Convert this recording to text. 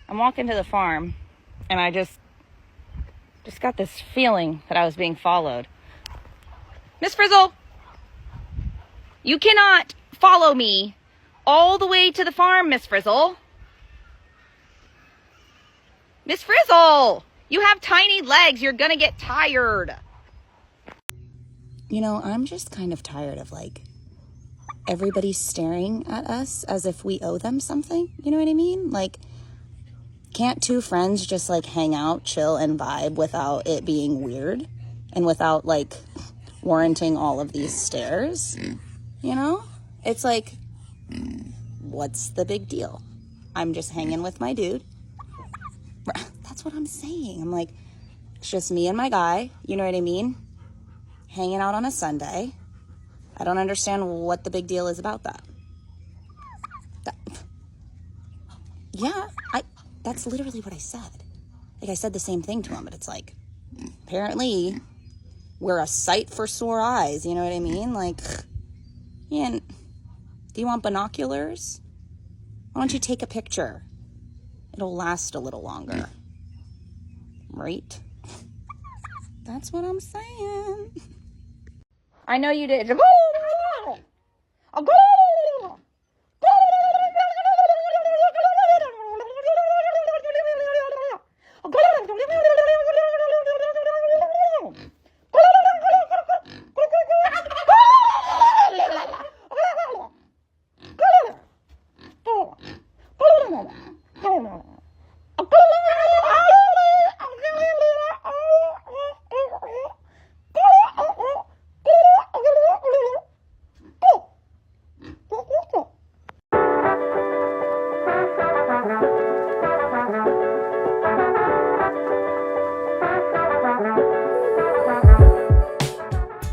I'm walking to the farm, and I just got this feeling that I was being followed. Miss Frizzle, you cannot follow me all the way to the farm, Miss Frizzle. Miss Frizzle, you have tiny legs. You're gonna get tired. You know, I'm just kind of tired of, like, everybody staring at us as if we owe them something. You know what I mean? Like, can't two friends just, like, hang out, chill, and vibe without it being weird? And without, like, warranting all of these stares? You know? It's like, what's the big deal? I'm just hanging with my dude. That's what I'm saying. I'm like, it's just me and my guy. You know what I mean? Hanging out on a Sunday. I don't understand what the big deal is about that. Yeah, that's literally what I said. Like, I said the same thing to him, but it's like, apparently we're a sight for sore eyes. You know what I mean? Like, yeah, do you want binoculars? Why don't you take a picture? It'll last a little longer. Right? That's what I'm saying. I know you did.